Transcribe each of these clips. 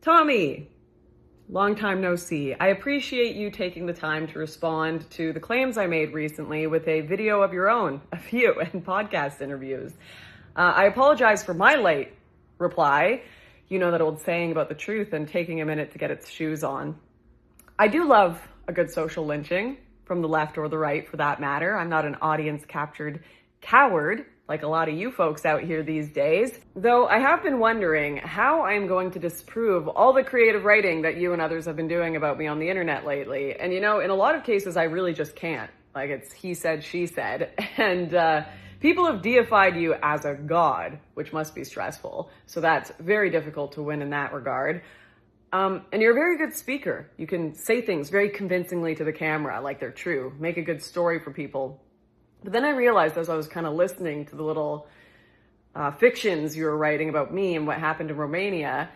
Tommy, long time no see. I appreciate you taking the time to respond to the claims I made recently with a video of your own, of you, and podcast interviews. I apologize for my late reply. You know that old saying about the truth and taking a minute to get its shoes on. I do love a good social lynching, from the left or the right for that matter. I'm not an audience-captured coward like a lot of you folks out here these days. Though I have been wondering how I'm going to disprove all the creative writing that you and others have been doing about me on the internet lately. And you know, in a lot of cases, I really just can't. Like, it's he said, she said. And people have deified you as a god, which must be stressful. So that's very difficult to win in that regard. And you're a very good speaker. You can say things very convincingly to the camera, like they're true, make a good story for people. But then I realized as I was kind of listening to the little fictions you were writing about me and what happened in Romania,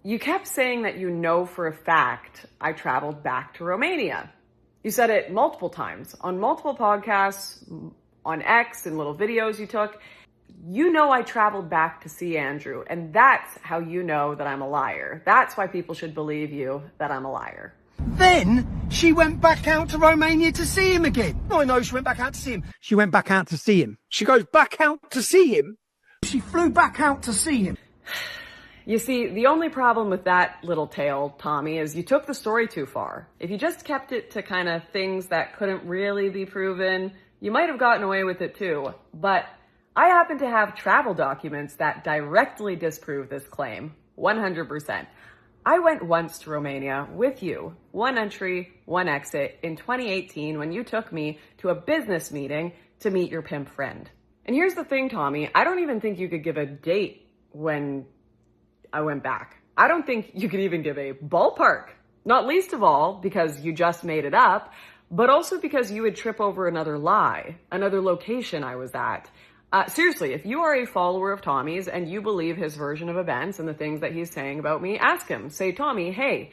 you kept saying that you know for a fact I traveled back to Romania. You said it multiple times on multiple podcasts, on X, and little videos you took. You know I traveled back to see Andrew, and that's how you know that I'm a liar. That's why people should believe you that I'm a liar. Then she went back out to Romania to see him again. No, I know she went back out to see him. She went back out to see him. She goes back out to see him. She flew back out to see him. You see, the only problem with that little tale, Tommy, is you took the story too far. If you just kept it to kind of things that couldn't really be proven, you might have gotten away with it too. But I happen to have travel documents that directly disprove this claim, 100%. I went once to Romania with you, one entry, one exit, in 2018 when you took me to a business meeting to meet your pimp friend. And here's the thing, Tommy, I don't even think you could give a date when I went back. I don't think you could even give a ballpark, not least of all because you just made it up, but also because you would trip over another lie, another location I was at. Seriously, if you are a follower of Tommy's and you believe his version of events and the things that he's saying about me, ask him. Say, Tommy, hey,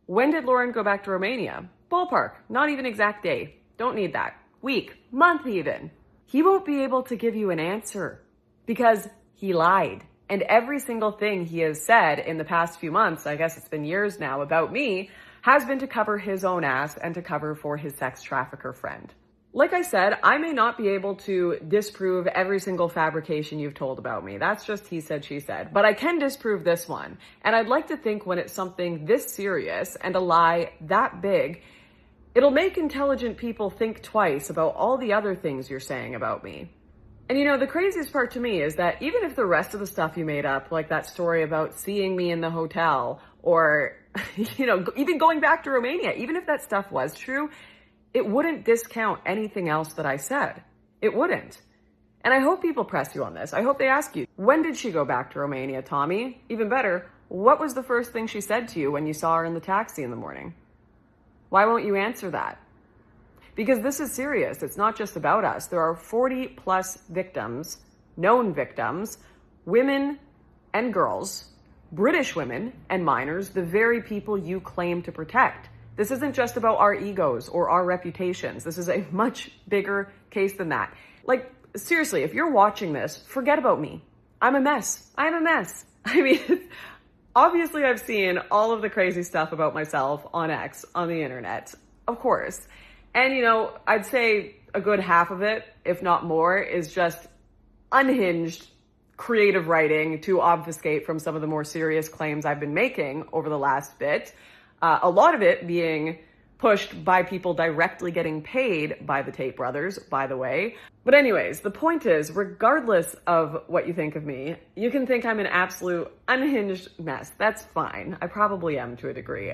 when did Lauren go back to Romania? Ballpark, not even exact day. Don't need that. Week, month even. He won't be able to give you an answer because he lied. And every single thing he has said in the past few months, I guess it's been years now, about me, has been to cover his own ass and to cover for his sex trafficker friend. Like I said, I may not be able to disprove every single fabrication you've told about me. That's just he said, she said. But I can disprove this one. And I'd like to think when it's something this serious and a lie that big, it'll make intelligent people think twice about all the other things you're saying about me. And you know, the craziest part to me is that even if the rest of the stuff you made up, like that story about seeing me in the hotel or, you know, even going back to Romania, even if that stuff was true, it wouldn't discount anything else that I said. It wouldn't. And I hope people press you on this. I hope they ask you, when did she go back to Romania, Tommy? Even better, what was the first thing she said to you when you saw her in the taxi in the morning? Why won't you answer that? Because this is serious. It's not just about us. There are 40 plus victims, known victims, women and girls, British women and minors, the very people you claim to protect. This isn't just about our egos or our reputations. This is a much bigger case than that. Like, seriously, if you're watching this, forget about me. I'm a mess. I'm a mess. I mean, obviously I've seen all of the crazy stuff about myself on X, on the internet, of course. And, you know, I'd say a good half of it, if not more, is just unhinged creative writing to obfuscate from some of the more serious claims I've been making over the last bit. A lot of it being pushed by people directly getting paid by the Tate brothers, by the way. But anyways, the point is, regardless of what you think of me, you can think I'm an absolute unhinged mess. That's fine. I probably am to a degree.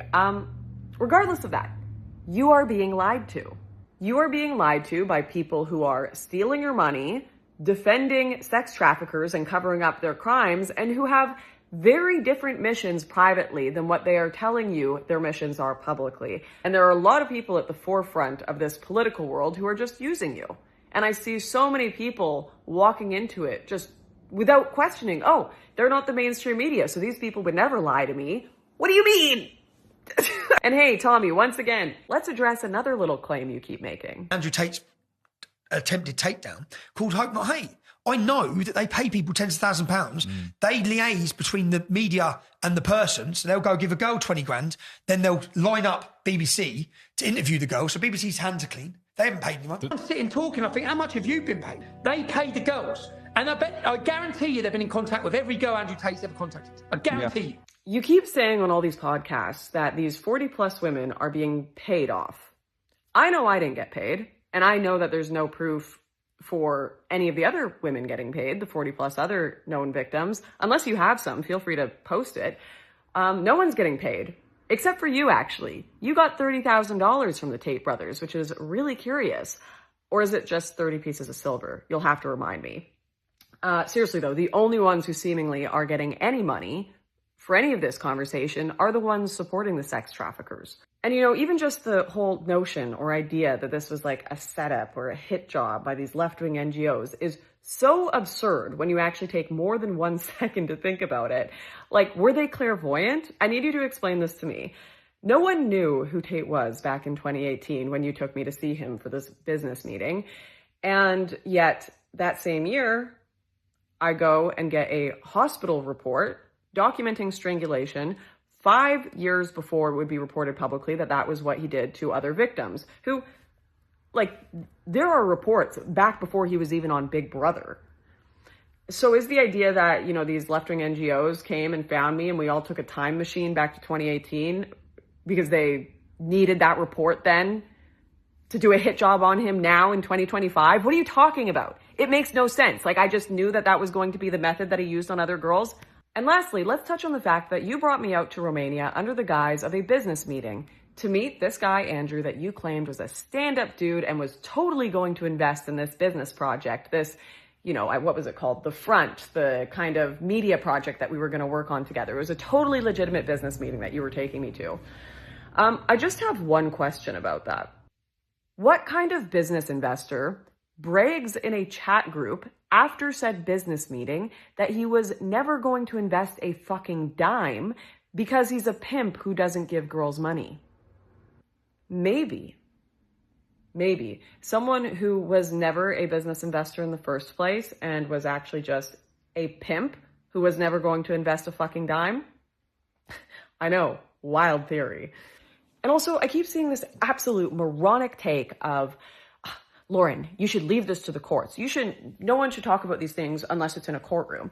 Regardless of that, you are being lied to. You are being lied to by people who are stealing your money, defending sex traffickers and covering up their crimes, and who have very different missions privately than what they are telling you their missions are publicly. And there are a lot of people at the forefront of this political world who are just using you. And I see so many people walking into it just without questioning, oh, they're not the mainstream media, so these people would never lie to me. What do you mean? And hey, Tommy, once again, let's address another little claim you keep making. Andrew Tate's attempted takedown called Hope Not Hate. I know that they pay people tens of thousands of pounds. They liaise between the media and the person. So they'll go give a girl 20 grand. Then they'll line up BBC to interview the girl. So BBC's hands are clean. They haven't paid anyone. I'm sitting talking. I think, how much have you been paid? They paid the girls. And I guarantee you they've been in contact with every girl Andrew Tate's ever contacted. I guarantee you. You keep saying on all these podcasts that these 40 plus women are being paid off. I know I didn't get paid. And I know that there's no proof for any of the other women getting paid, the 40 plus other known victims. Unless you have some, feel free to post it. No one's getting paid, except for you, actually. You got $30,000 from the Tate brothers, which is really curious. Or is it just 30 pieces of silver? You'll have to remind me. Seriously, though, the only ones who seemingly are getting any money for any of this conversation are the ones supporting the sex traffickers. And, you know, even just the whole notion or idea that this was like a setup or a hit job by these left-wing NGOs is so absurd when you actually take more than 1 second to think about it. Like, were they clairvoyant? I need you to explain this to me. No one knew who Tate was back in 2018 when you took me to see him for this business meeting. And yet, that same year, I go and get a hospital report documenting strangulation 5 years before it would be reported publicly that that was what he did to other victims who, like, there are reports back before he was even on Big Brother. So is the idea that, you know, these left-wing NGOs came and found me and we all took a time machine back to 2018 because they needed that report then to do a hit job on him now in 2025? What are you talking about? It makes no sense. Like, I just knew that that was going to be the method that he used on other girls. And lastly, let's touch on the fact that you brought me out to Romania under the guise of a business meeting to meet this guy, Andrew, that you claimed was a stand-up dude and was totally going to invest in this business project, this, you know, what was it called? The Front, the kind of media project that we were going to work on together. It was a totally legitimate business meeting that you were taking me to. I just have one question about that. What kind of business investor brags in a chat group after said business meeting that he was never going to invest a fucking dime because he's a pimp who doesn't give girls money? Maybe someone who was never a business investor in the first place and was actually just a pimp who was never going to invest a fucking dime. I know, wild theory. And also, I keep seeing this absolute moronic take of, Lauren, you should leave this to the courts. No one should talk about these things unless it's in a courtroom.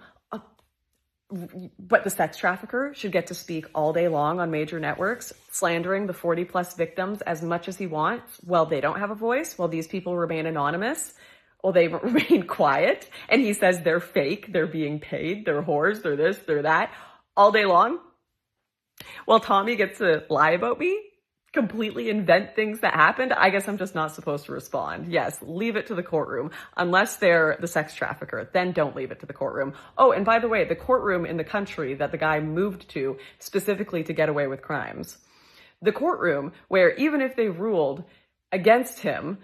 But the sex trafficker should get to speak all day long on major networks, slandering the 40 plus victims as much as he wants. Well, they don't have a voice. Well, these people remain anonymous. Well, they remain quiet. And he says they're fake. They're being paid. They're whores. They're this, they're that all day long. Well, Tommy gets to lie about me, completely invent things that happened. I guess I'm just not supposed to respond. Yes, leave it to the courtroom. Unless they're the sex trafficker, then don't leave it to the courtroom. Oh, and by the way, the courtroom in the country that the guy moved to specifically to get away with crimes. The courtroom where even if they ruled against him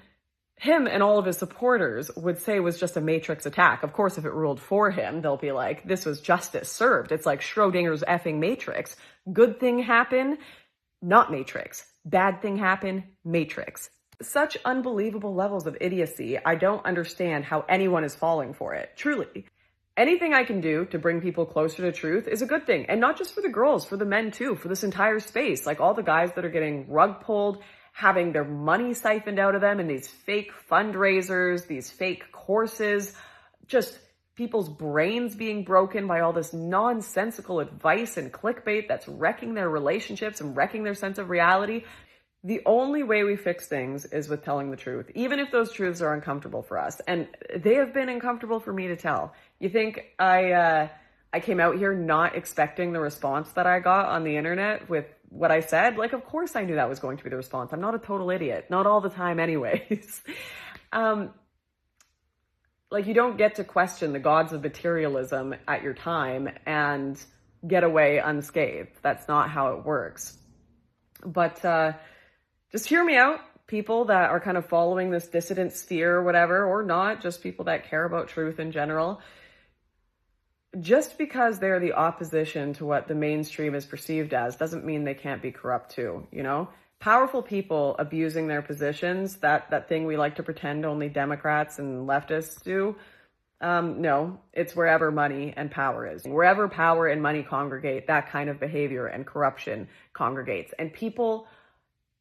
and all of his supporters would say was just a Matrix attack. Of course, if it ruled for him, they'll be like, this was justice served. It's like Schrodinger's effing Matrix. Good thing happen, not Matrix. Bad thing happen, Matrix. Such unbelievable levels of idiocy. I don't understand how anyone is falling for it. Truly. Anything I can do to bring people closer to truth is a good thing. And not just for the girls, for the men too, for this entire space. Like all the guys that are getting rug pulled, having their money siphoned out of them in these fake fundraisers, these fake courses, just people's brains being broken by all this nonsensical advice and clickbait that's wrecking their relationships and wrecking their sense of reality. The only way we fix things is with telling the truth, even if those truths are uncomfortable for us. And they have been uncomfortable for me to tell. You think I came out here not expecting the response that I got on the internet with what I said? Like, of course I knew that was going to be the response. I'm not a total idiot. Not all the time anyways. Like, you don't get to question the gods of materialism at your time and get away unscathed. That's not how it works. But just hear me out, people that are kind of following this dissident sphere or whatever, or not, just people that care about truth in general. Just because they're the opposition to what the mainstream is perceived as doesn't mean they can't be corrupt too, you know? Powerful people abusing their positions, that thing we like to pretend only Democrats and leftists do, No, it's wherever money and power is. Wherever power and money congregate, that kind of behavior and corruption congregates. And people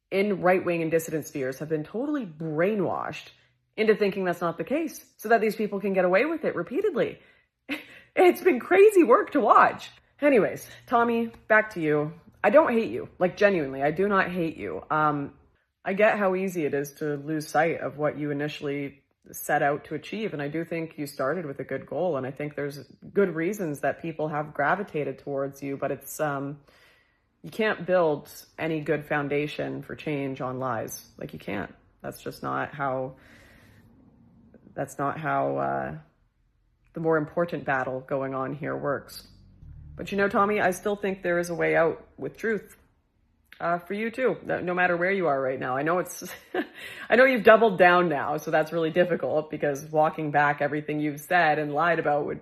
in right-wing and dissident spheres have been totally brainwashed into thinking that's not the case, so that these people can get away with it repeatedly. It's been crazy work to watch. Anyways, Tommy, back to you. I don't hate you. Like, genuinely, I do not hate you. I get how easy it is to lose sight of what you initially set out to achieve. And I do think you started with a good goal. And I think there's good reasons that people have gravitated towards you, but it's, you can't build any good foundation for change on lies. Like, you can't. That's just not how, the more important battle going on here works. But you know, Tommy, I still think there is a way out with truth. For you too, no matter where you are right now. I know it's, I know you've doubled down now, so that's really difficult, because walking back everything you've said and lied about would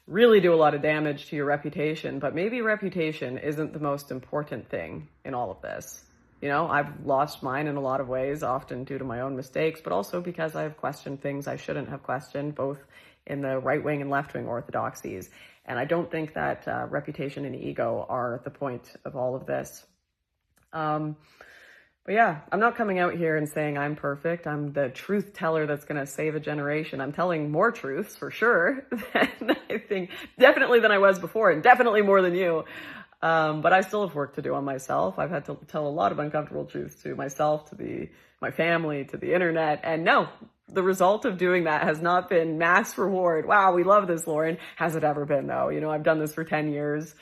really do a lot of damage to your reputation. But maybe reputation isn't the most important thing in all of this. You know, I've lost mine in a lot of ways, often due to my own mistakes, but also because I've questioned things I shouldn't have questioned, both in the right-wing and left-wing orthodoxies. And I don't think that reputation and ego are at the point of all of this. But yeah, I'm not coming out here and saying I'm perfect. I'm the truth teller that's going to save a generation. I'm telling more truths for sure than I think, definitely than I was before, and definitely more than you. But I still have work to do on myself. I've had to tell a lot of uncomfortable truths to myself, to my family, to the internet. And no, the result of doing that has not been mass reward. Wow, we love this, Lauren. Has it ever been, though? You know, I've done this for 10 years.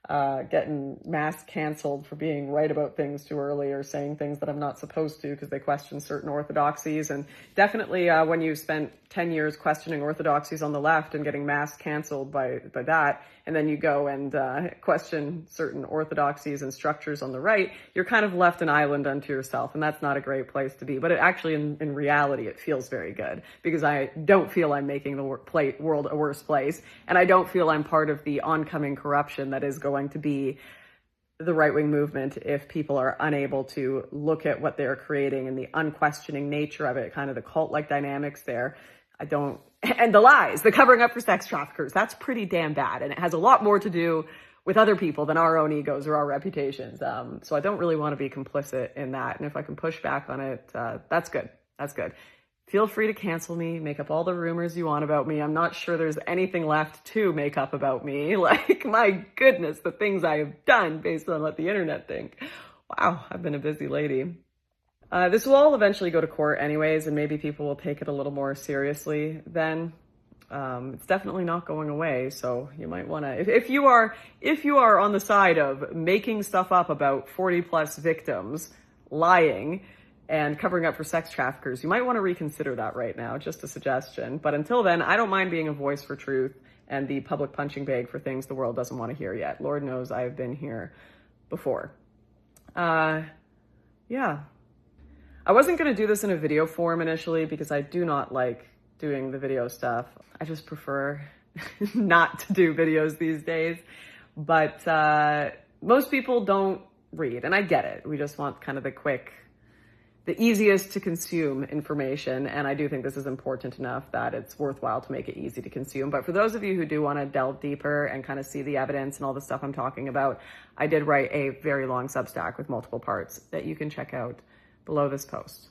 Getting mass canceled for being right about things too early, or saying things that I'm not supposed to because they question certain orthodoxies. And definitely when you spent 10 years questioning orthodoxies on the left and getting mass canceled by that, and then you go and question certain orthodoxies and structures on the right, you're kind of left an island unto yourself, and that's not a great place to be. But it actually, in reality, it feels very good, because I don't feel I'm making the world a worse place, and I don't feel I'm part of the oncoming corruption that is going to be the right-wing movement if people are unable to look at what they're creating and the unquestioning nature of it, kind of the cult-like dynamics there. And the lies, the covering up for sex traffickers, that's pretty damn bad. And it has a lot more to do with other people than our own egos or our reputations. So I don't really want to be complicit in that. And if I can push back on it, that's good. That's good. Feel free to cancel me, make up all the rumors you want about me. I'm not sure there's anything left to make up about me. Like, my goodness, the things I have done based on what the internet think. Wow, I've been a busy lady. This will all eventually go to court anyways, and maybe people will take it a little more seriously then. It's definitely not going away, so you might want to, if you are on the side of making stuff up about 40 plus victims, lying, and covering up for sex traffickers, you might want to reconsider that right now. Just a suggestion. But until then, I don't mind being a voice for truth and the public punching bag for things the world doesn't want to hear yet. Lord knows I have been here before. Yeah. I wasn't going to do this in a video form initially, because I do not like doing the video stuff. I just prefer not to do videos these days. But most people don't read, and I get it. We just want kind of the easiest to consume information. And I do think this is important enough that it's worthwhile to make it easy to consume. But for those of you who do want to delve deeper and kind of see the evidence and all the stuff I'm talking about, I did write a very long Substack with multiple parts that you can check out below this post.